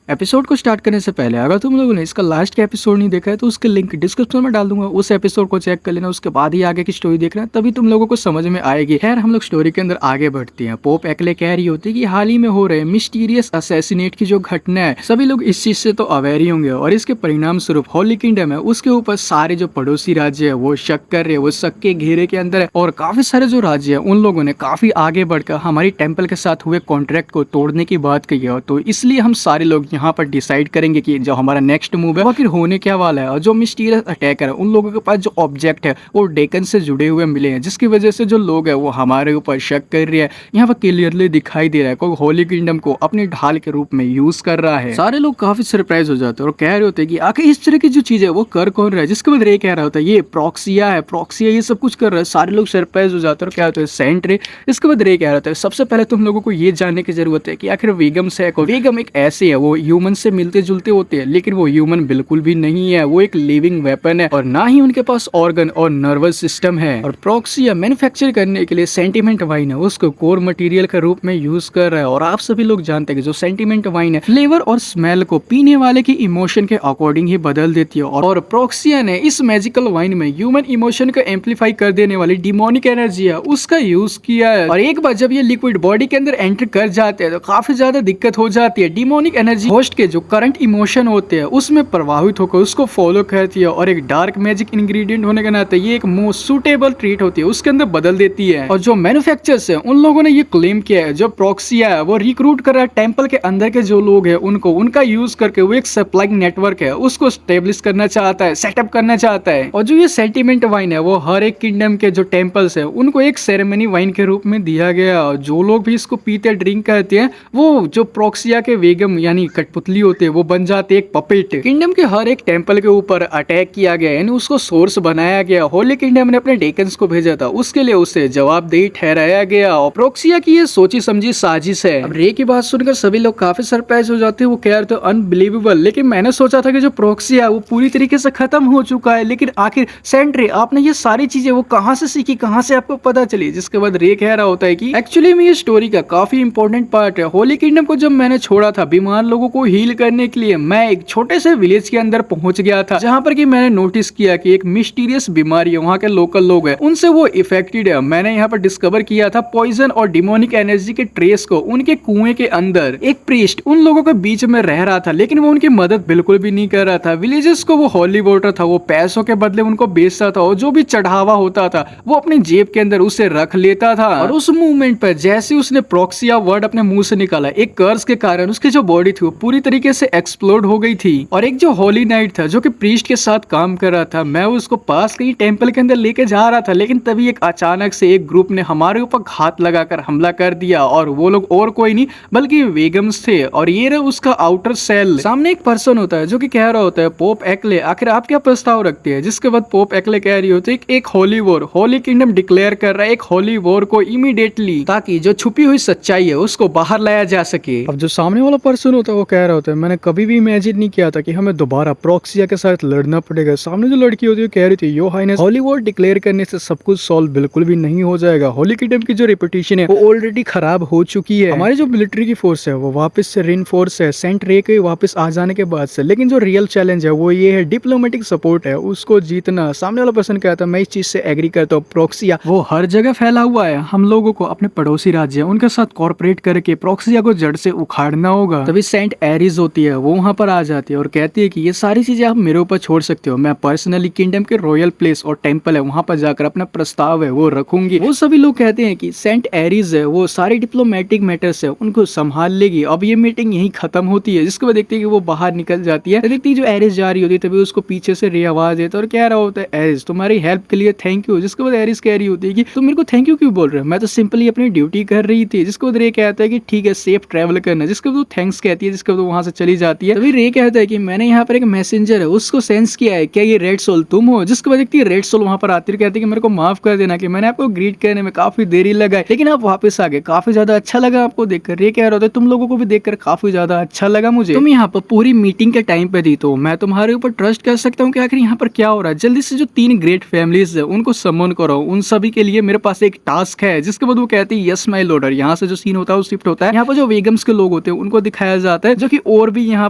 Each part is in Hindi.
एपिसोड को स्टार्ट करने से पहले अगर तुम लोगों ने इसका लास्ट का एपिसोड नहीं देखा है तो उसके लिंक डिस्क्रिप्शन में डाल दूंगा। उस एपिसोड को चेक कर लेना, उसके बाद ही आगे की स्टोरी देखना, तभी तुम लोगों को समझ में आएगी। खैर हम लोग स्टोरी के अंदर आगे बढ़ते हैं। पोप एक्ले कह रही होती है कि हाल ही में हो रहे मिस्टीरियस असैसिनेट की जो घटना है, सभी लोग इस चीज से तो अवेयर ही होंगे और इसके परिणाम स्वरूप होली किंगडम है उसके ऊपर सारे जो पड़ोसी राज्य है वो शक कर रहे हैं, वो शक के घेरे के अंदर है और काफी सारे जो राज्य है उन लोगों ने काफी आगे बढ़कर हमारी टेंपल के साथ हुए कॉन्ट्रैक्ट को तोड़ने की बात कही है। तो इसलिए हम सारे लोग यहाँ पर डिसाइड करेंगे कि जो हमारा नेक्स्ट मूव है वो आखिर होने क्या वाला है। और जो मिस्टीरियस अटैकर है उन लोगों के पास जो ऑब्जेक्ट है वो डेकन से जुड़े हुए मिले हैं, जिसकी वजह से जो लोग है वो हमारे ऊपर शक कर रहे हैं। यहाँ पर क्लियरली दिखाई दे रहा है कोई होली किंगडम को अपनी ढाल के रूप में यूज कर रहा है। सारे लोग काफी सरप्राइज हो जाते हैं और कह रहे होते हैं कि आखिर इस तरह की जो चीज है वो कर कौन रहा है। जिसके बाद रे कह रहा होता है ये प्रॉक्सिया है, प्रॉक्सिया ये सब कुछ कर रहा है। सारे लोग सरप्राइज हो जाते हैं और क्या होता है सेंट रे। इसके बाद रे कह रहा था सबसे पहले तुम लोगों को ये जानने की जरूरत है कि आखिर वेगम से वेगम एक ऐसे है, वो ह्यूमन से मिलते जुलते होते हैं लेकिन वो ह्यूमन बिल्कुल भी नहीं है। वो एक लिविंग वेपन है और ना ही उनके पास ऑर्गन और नर्वस सिस्टम है। और प्रॉक्सिया मैन्युफैक्चर करने के लिए सेंटिमेंट वाइन है उसको कोर मटेरियल के रूप में यूज कर रहा है। और आप सभी लोग जानते हैं कि जो सेंटिमेंट वाइन है फ्लेवर और स्मेल को पीने वाले की इमोशन के अकॉर्डिंग ही बदल देती है। और प्रॉक्सिया ने इस मैजिकल वाइन में ह्यूमन इमोशन को एम्पलीफाई कर देने वाली डिमोनिक एनर्जी है उसका यूज किया है। और एक बार जब ये लिक्विड बॉडी के अंदर एंटर कर जाते हैं तो काफी ज्यादा दिक्कत हो जाती है। डिमोनिक एनर्जी होस्ट के जो करंट इमोशन होते हैं उसमें प्रभावित होकर उसको फॉलो करती है और एक डार्क मैजिक इंग्रेडिएंट होने के नाते ये एक मोस्ट सुटेबल ट्रीट होती है उसके अंदर बदल देती है। और जो मैन्युफैक्चरर्स है उन लोगों ने ये क्लेम किया है जो प्रॉक्सिया है वो रिक्रूट कर रहा है टेंपल के अंदर के जो लोग हैं उनको उनका यूज करके वो एक सप्लाइंग नेटवर्क है उसको स्टेब्लिश करना चाहता है, सेटअप करना चाहता है। और जो ये सेंटिमेंट वाइन है वो हर एक किंगडम के जो टेंपल्स है उनको एक सेरेमनी वाइन के रूप में दिया गया। जो लोग भी इसको पीते ड्रिंक करते हैं वो जो प्रॉक्सिया के वेगम यानी कठपुतली होते हैं वो बन जाते एक पपेट। किंगडम के हर एक टेंपल के ऊपर अटैक किया गया यानी उसको सोर्स बनाया गया। होली किंगडम ने अपने डेकन्स को भेजा था उसके लिए उसे जवाबदेही ठहराया गया और प्रॉक्सिया की ये सोची समझी साजिश है। अब रे की बात सुनकर सभी लोग काफी सरप्राइज हो जाते हैं। वो कह रहे थे अनबिलीवेबल, लेकिन मैंने सोचा था कि जो प्रॉक्सिया है वो पूरी तरीके से खत्म हो चुका है, लेकिन आखिर सेंट रे आपने ये सारी चीजें वो कहां से सीखी, कहां से आपको पता चली। जिसके बाद रे कह रहा होता है कि एक्चुअली में ये स्टोरी का काफी इंपॉर्टेंट पार्ट है। होली किंगडम को जब मैंने छोड़ा था बीमार लोगों को हील करने के लिए मैं एक छोटे से विलेज के अंदर पहुंच गया था जहां पर कि मैंने नोटिस किया कि एक मिस्टीरियस बीमारी है, वहां के लोकल लोग हैं उनसे वो इफेक्टेड है। मैंने यहाँ पर डिस्कवर किया था पॉइजन और डिमोनिक एनर्जी के ट्रेस को उनके कुएं के अंदर। एक प्रीस्ट उन लोगों के बीच में रह रहा था लेकिन वो उनकी मदद बिल्कुल भी नहीं कर रहा था। विलेजेस को वो हॉली वाटर था वो पैसों के बदले उनको बेचता था और जो भी चढ़ावा होता था वो अपनी जेब के अंदर उसे रख लेता था। और उस मूवमेंट पर जैसे उसने प्रॉक्सिया वर्ड अपने मुंह से निकाला एक कर्स के कारण उसकी जो बॉडी थी वो पूरी तरीके से एक्सप्लोड हो गई थी। और एक जो होली नाइट था जो कि प्रीस्ट के साथ काम कर रहा था, मैं उसको पास कहीं टेंपल के अंदर लेके जा रहा था लेकिन तभी एक अचानक से एक ग्रुप ने हमारे ऊपर घात लगाकर हमला कर दिया। और वो लोग और कोई नहीं बल्कि वेगम्स थे और ये रहा उसका आउटर सेल। सामने एक पर्सन होता है जो कि कह रहा होता है पोप एक्ले आखिर आप क्या प्रस्ताव रखते हैं। जिसके बाद पोप एक्ले कह रही होती है एक holy war, Holi kingdom declare कर रहा है एक होली वॉर को इमीडिएटली, ताकि जो छुपी हुई सच्चाई है उसको बाहर लाया जा सके। अब जो सामने वाला पर्सन होता है वो कह रहा होता है मैंने कभी भी इमेजिन नहीं किया था कि हमें दोबारा प्रॉक्सिया के साथ लड़ना पड़ेगा। सामने जो लड़की होती है कह रही थी यो हाइनेस होली वॉर डिक्लेयर करने से सब कुछ सॉल्व बिल्कुल भी नहीं हो जाएगा। होली किंगडम की जो रेपुटेशन है वो ऑलरेडी खराब हो चुकी है। हमारी जो मिलिट्री की फोर्स है वो वापस से रेनफोर्स है सेंट रे के वापस आ जाने के बाद से, लेकिन जो रियल चैलेंज है वो ये है डिप्लोमेटिक सपोर्ट है उसको जीतना। सामने वाला पर्सन कहता है मैं इस चीज से एग्री करता हूँ, प्रॉक्सिया वो हर जगह फैला हुआ है, हम लोगों को अपने पड़ोसी राज्य उनके साथ कॉर्पोरेट करके प्रॉक्सिया को जड़ से उखाड़ना होगा। तभी सेंट एरिस होती है वो वहां पर आ जाती है और कहती है कि ये सारी चीजें आप मेरे ऊपर छोड़ सकते हो, मैं पर्सनली किंगडम के रॉयल प्लेस और टेंपल है वहां पर जाकर अपना प्रस्ताव है वो रखूंगी। वो सभी लोग कहते हैं कि सेंट एरिस है वो सारे डिप्लोमेटिक मैटर्स है उनको संभाल लेगी। अब ये मीटिंग यही खत्म होती है जिसके बाद देखते हैं कि वो बाहर निकल जाती है। देखती जो एरिस जा रही होती है तभी उसको पीछे से रे आवाज देता है और कह रहा होता है एरिस तुम्हारी हेल्प के लिए थैंक यू। जिसके बाद एरिस कह रही होती है कि तुम मेरे को थैंक यू क्यों बोल रहे हो, मैं तो सिंपली अपनी ड्यूटी कर रही थी। जिसके बाद रे कहता है कि ठीक है सेफ ट्रेवल करना। जिसके बाद थैंक्स कहती है जिसके बाद वहां से चली जाती है। तभी रे कहता है कि मैंने यहाँ पर एक मैसेंजर है उसको सेंस किया है, क्या ये रेड सोल तुम हो। जिसके बाद देखती है रेड सोल वहां पर आती है कहती है कि मेरे को माफ कर देना कि मैंने आपको ग्रीट करने में काफी देरी लगाई लेकिन आप वापस आ गए, काफी ज्यादा अच्छा लगा आपको देखकर। रे कह रहा था तुम लोगों को भी देखकर काफी ज्यादा अच्छा लगा मुझे, तुम यहाँ पर पूरी मीटिंग के टाइम पे थी तो मैं तुम्हारे ऊपर ट्रस्ट कर सकता हूँ कि आखिर यहाँ पर क्या हो रहा है। जल्दी से जो 3 ग्रेट फैमिलीज है उनको समन करो, उन सभी के लिए मेरे पास एक टास्क है। जिसके बाद वो कहती है यस माय लॉर्ड। यहाँ से जो सीन होता है वो शिफ्ट होता है, यहाँ पर जो वेगम्स के लोग होते हैं उनको दिखाया जाता है जो कि और भी यहाँ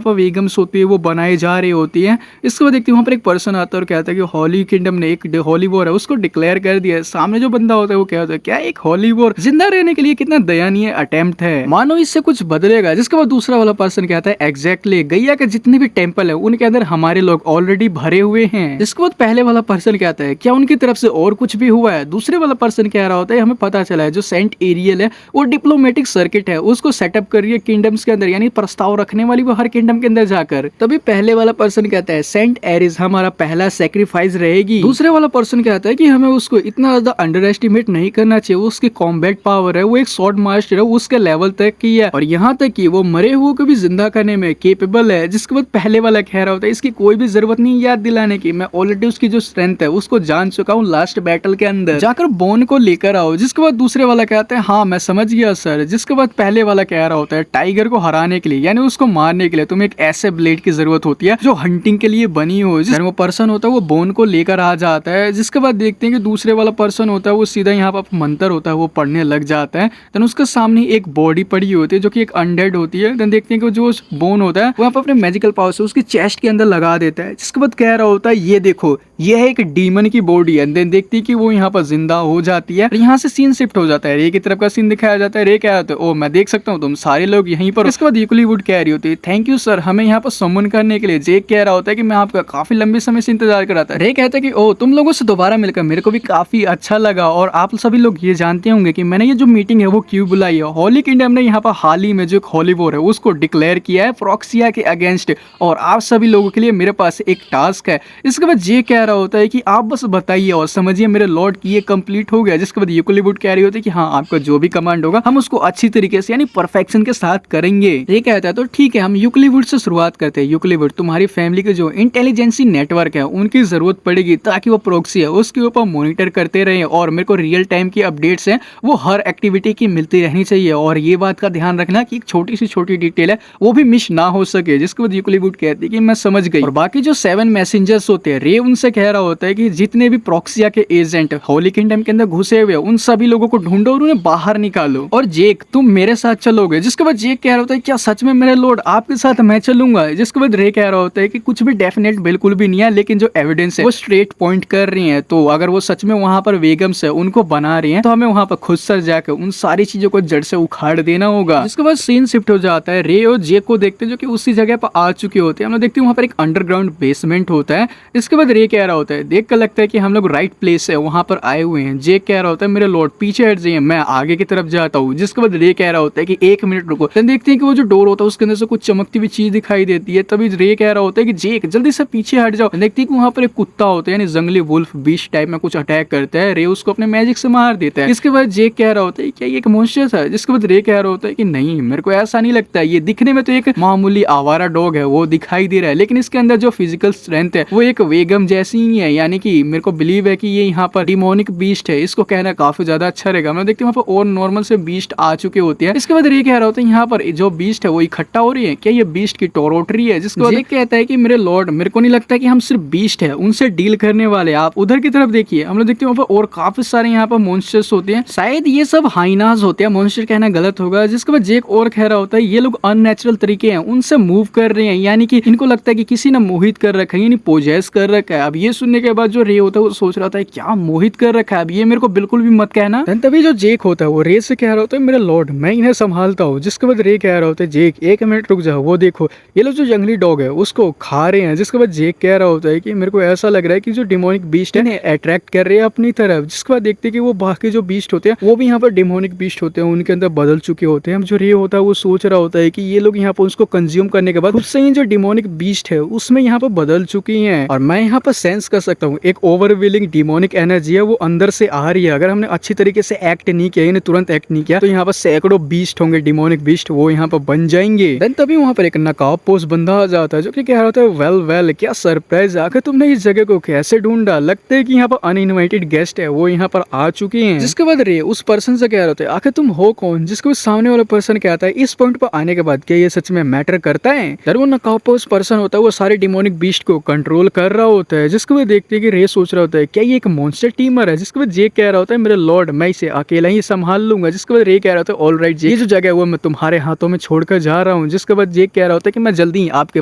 पर वेगम्स होती है वो बनाई जा रही होती है। इसके बाद देखते हैं वहाँ पर एक पर्सन आता है और कहता है कि हॉली किंगडम ने एक हॉली वॉर है उसको डिक्लेयर कर दिया है। सामने जो बंदा होता है वो क्या होता है, क्या एक हॉली वॉर जिंदा रहने के लिए कितना दयनीय अटेम्प्ट है, मानो इससे कुछ बदलेगा। जिसके बाद दूसरा वाला पर्सन कहता है एग्जैक्टली गैया के जितने भी टेम्पल है उनके अंदर हमारे लोग ऑलरेडी भरे हुए हैं। जिसके बाद पहले वाला पर्सन कहता है क्या उनकी तरफ से और कुछ भी हुआ है। दूसरे वाला पर्सन कह रहा होता है हमें पता चला है जो सेंट एरियल है वो डिप्लोमेटिक सर्किट है उसको सेटअप कर रही है किंगडम्स के अंदर, यानी प्रस्ताव रखने वाली वो हर किंगडम के अंदर जाकर। तभी पहले वाला पर्सन कहता है सेंट एरिस हमारा पहला सेक्रीफाइस रहेगी। दूसरे वाला पर्सन कहता है कि हमें उसको इतना ज्यादा अंडर एस्टिमेट नहीं करना चाहिए, उसकी कॉम्बैट पावर है, वो एक शॉर्ट मास्टर है, उसके लेवल तक की है और यहाँ तक कि वो मरे हुए को भी जिंदा करने में केपेबल है। जिसके बाद पहले वाला कह रहा होता है इसकी कोई भी जरूरत नहीं याद दिलाने की, मैं ऑलरेडी उसकी जो स्ट्रेंथ है उसको जान चुका हूँ लास्ट बैटल के अंदर, जाकर बोन को लेकर आओ। जिसके बाद दूसरे वाला कहता है हाँ मैं समझ गया सर। जिसके बाद पहले वाला कह रहा होता है टाइगर को हराने के लिए यानी उसको मारने के लिए तुम्हें एक ऐसे ब्लेड की जरूरत होती है जो हंटिंग के लिए बनी हो। जिस वो पर्सन होता है वो बोन को लेकर आ जाता है। जिसके बाद देखते हैं कि दूसरे वाला पर्सन होता है वो सीधा यहाँ पर मंत्र होता है वो पढ़ने लग जाता है। देन उसके सामने एक बॉडी पड़ी होती है जो कि एक अनडेड होती है। देन देखते हैं कि जो बोन होता है वो यहाँ पर अपने मैजिकल पावर से उसकी चेस्ट के अंदर लगा देता है। जिसके बाद कह रहा होता है ये देखो ये है एक डीमन की बॉडी है। देन देखती है कि वो यहाँ पर जिंदा हो जाती है। यहाँ से सीन शिफ्ट हो जाता है, रे की तरफ का सीन दिखाया जाता है। रे क्या होता है ओ मैं देख सकता हूँ तुम सारे लोग यहीं पर। इसके बाद यूकली वुड कह रही होती है थैंक यू सर हमें यहाँ पर समन करने के लिए। जेक कह रहा होता है कि मैं आपका काफी लंबे समय से इंतजार कर रहा था। रे कहता है कि ओ तुम लोगों से दोबारा मिलकर मेरे को भी काफी अच्छा लगा और आप सभी लोग ये जानते होंगे कि मैंने ये जो मीटिंग है वो क्यों बुलाई है। हॉली किंगडम ने यहाँ पर हाल ही में जो हॉली वॉर है उसको डिक्लेयर किया है प्रॉक्सिया के अगेंस्ट और आप सभी लोगों के लिए मेरे पास एक टास्क है। इसके बाद जे कह रहा होता है कि आप बस बताइए और समझिए मेरे लॉर्ड की ये कंप्लीट हो गया। जिसके बाद यूकली वुड कह रही होती है कि हाँ आपका जो भी कमांड होगा हम उसको अच्छी तरीके से यानी परफेक्शन के साथ करेंगे। ये कहता है तो ठीक है हम यूकली वुड से शुरुआत करते हैं। यूकली वुड तुम्हारी फैमिली के जो इंटेलिजेंसी नेटवर्क है उनकी जरूरत पड़ेगी ताकि वो प्रॉक्सी है उसके ऊपर मॉनिटर करते रहे और मेरे को रियल टाइम की अपडेट्स हैं वो हर एक्टिविटी की मिलती रहनी चाहिए और ये बात का ध्यान रखना कि एक छोटी सी छोटी डिटेल है वो भी मिस ना हो सके। जिसके बाद यूकली वुड कहती है कि मैं समझ गई। और बाकी जो 7 मैसेंजर्स होते हैं रे उनसे कह रहा होता है कि जितने भी प्रॉक्सिया के एजेंट हॉली किंगडम के अंदर घुसे हुए उन सभी लोगों को ढूंढो और उन्हें बाहर निकालो और जेक तुम मेरे साथ चलोगे। जिसके बाद जेक कह रहा होता है क्या सच में मेरे लॉर्ड आपके साथ मैं चलूंगा। जिसके बाद रे कह रहा होता है कि कुछ भी डेफिनेट बिल्कुल भी नहीं है लेकिन जो एविडेंस है वो स्ट्रेट पॉइंट कर रही है, तो अगर वो सच में वहां पर वेगम्स है उनको बना रही है तो हमें वहां पर खुद सर जाकर उन सारी चीजों को जड़ से उखाड़ देना होगा। जिसके बाद सीन शिफ्ट हो जाता है। रे और जेक को देखते हैं जो कि उसी जगह पर आ चुके होते हैं। हम लोग देखते हैं वहां पर एक अंडरग्राउंड बेसमेंट होता है। इसके बाद रे कह रहा होता है देख कर लगता है कि हम लोग राइट प्लेस है वहां पर आए हुए हैं। जेक कह रहा होता है मेरे लॉर्ड पीछे हट जाइए मैं आगे की तरफ जाता हूँ। जिसके बाद रे कह रहा होता है कि 1 मिनट रुको। देखते हैं कि वो जो डोर होता है उसके अंदर से कुछ चमकती हुई चीज दिखाई देती है। तभी रे कह रहा होता है कि जेक जल्दी से पीछे हट जाओ। देखते हैं कि वहां पर एक कुत्ता होता है यानी जंगली वुल्फ बीस्ट टाइप में कुछ अटैक करता है। रे उसको अपने मैजिक से मार देता है। इसके बाद जेक कह रहा होता है क्या ये एक मॉन्स्टर था। जिसके बाद रे कह रहा होता है कि नहीं मेरे को ऐसा नहीं लगता, ये दिखने में तो एक मामूली आवारा डॉग है वो दिखाई दे रहा है लेकिन इसके अंदर जो फिजिकल स्ट्रेंथ है वो एक वेगम जैसी ही है, यानी कि मेरे को बिलीव है कि ये यहाँ पर डिमोनिक बीस्ट है। इसको कहना काफी ज्यादा अच्छा रहेगा। मैं देखते हैं वहाँ पर और नॉर्मल से बीस्ट आ चुके होते हैं। इसके बाद रे कह रहा होता है यहाँ पर जो बीस्ट है वो इकट्ठा हो रही है, क्या ये बीस्ट की टोरोटरी है। जिसके बाद कहता है कि मेरे लॉर्ड मेरे को नहीं लगता कि हम सिर्फ बीस्ट है उनसे डील करने वाले, आप उधर की तरफ देखिए। हम लोग देखते हैं वहाँ पर और काफी सारे यहाँ पर मॉन्स्टर्स होते हैं, शायद ये सब हाइनाज होते हैं, मॉन्स्टर कहना गलत होगा। जिसके बाद जेक और कह रहा होता है ये लोग अननेचुरल तरीके हैं उनसे मूव कर रहे हैं, यानी कि इनको लगता है कि किसी ने मोहित कर रखा है यानी पोजेस कर रखा है। अब ये सुनने के बाद जो रे होता है वो सोच रहा था क्या मोहित कर रखा है, अब ये मेरे को बिल्कुल भी मत कहना। तभी जो जेक होता है वो रे से कह रहा होता है मेरे लॉर्ड मैं इन्हें संभालता हूँ। जिसके बाद रे कह रहा होता है जेक 1 मिनट रुक जाओ, वो देखो ये लोग जो जंगली डॉग है उसको खा रहे हैं। जिसके बाद जेक कह रहा होता है कि मेरे को ऐसा लग रहा है कि जो डिमोनिक बीस्ट है अट्रैक्ट कर रहे हैं अपनी तरफ। जिसके बाद देखते हैं कि वो बाकी जो बीस्ट होते हैं वो भी यहाँ पर डिमोनिक बीस्ट होते हैं, उनके अंदर बदल चुके होते हैं। जो रे होता है वो सोच रहा होता है कि ये लोग यहाँ पर उसको कंज्यूम करने के बाद उससे ही जो डिमोनिक बीस्ट है उसमें यहाँ पर बदल चुकी है और मैं यहाँ पर सेंस कर सकता हूँ एक ओवरवेलिंग डिमोनिक एनर्जी है वो अंदर से आ रही है। अगर हमने अच्छी तरीके से एक्ट नहीं किया यानी तुरंत एक्ट नहीं किया तो यहाँ पर सैकड़ों बीस्ट होंगे डिमोनिक बीस्ट, वो यहाँ पर बन जाएंगे। देन तभी वहाँ पर एक नकाब पोस्ट बंदा आ जाता है जो कि कह रहा था वेल क्या सरप्राइज, आखिर तुमने इस जगह को कैसे ढूंढा, लगता है कि यहाँ पर अनइनवाइटेड गेस्ट है वो यहाँ पर आ चुके हैं। जिसके बाद रे उस पर्सन से कह रहा था आखिर तुम हो कौन। जिसके बाद सामने वाला पर्सन कहता है इस पॉइंट पर आने के बाद क्या ये सच में मैटर करता है। यार वो नकाब पोस्ट पर्सन होता है वो सारे डिमोनिक बीस्ट को कंट्रोल कर रहा होता है। जिसके बाद देखते हैं कि रे सोच रहा होता है क्या ये एक मॉन्स्टर टीमर है। जिसके बाद जेक कह रहा होता है मेरे लॉर्ड मैं इसे अकेला ही संभाल लूंगा। जिसके बाद रे कह रहा होता है ऑलराइट जेक, ये जो जगह है वो मैं तुम्हारे हाथों में छोड़कर जा रहा हूँ, जिसके बाद जेक कह रहा होता है कि मैं जल्दी आपके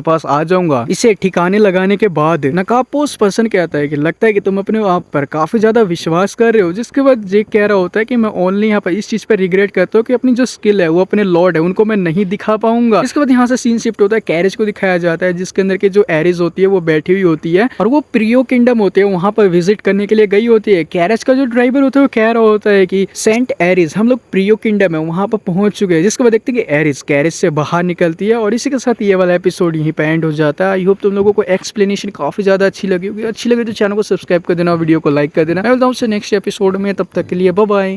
पास आ जाऊंगा। इसे ठिकाने लगाने के बाद नकाबपोश पर्सन कहता है कि लगता है कि तुम अपने आप पर काफी ज्यादा विश्वास कर रहे हो। जिसके बाद जेक कह रहा होता है कि मैं ओनली यहाँ पर इस चीज पर रिग्रेट करता हूँ कि अपनी जो स्किल है वो अपने लॉर्ड है उनको मैं नहीं दिखा पाऊंगा। इसके बाद यहाँ से सीन शिफ्ट होता है, कैरेज को दिखाया जाता है जिसके अंदर की जो एरिस होती है वो बैठी हुई होती है और वो प्रियो किंगडम होते हैं वहां पर विजिट करने के लिए गई होती है। कैरेज का जो ड्राइवर होता है वो कह रहा होता है कि सेंट एरिस, हम लोग प्रियो किंगडम है वहां पर पहुंच चुके हैं। जिसके बाद देखते हैं कि एरिस कैरेज से बाहर निकलती है और इसी के साथ ये वाला एपिसोड यहीं पे एंड हो जाता है। आई होप तुम लोगों को एक्सप्लेनेशन काफी ज्यादा अच्छी लगी होगी। अच्छी लगी तो चैनल को सब्सक्राइब कर देना, वीडियो को लाइक कर देना। मैं मिलता हूं नेक्स्ट एपिसोड में, तब तक के लिए बाय बाय।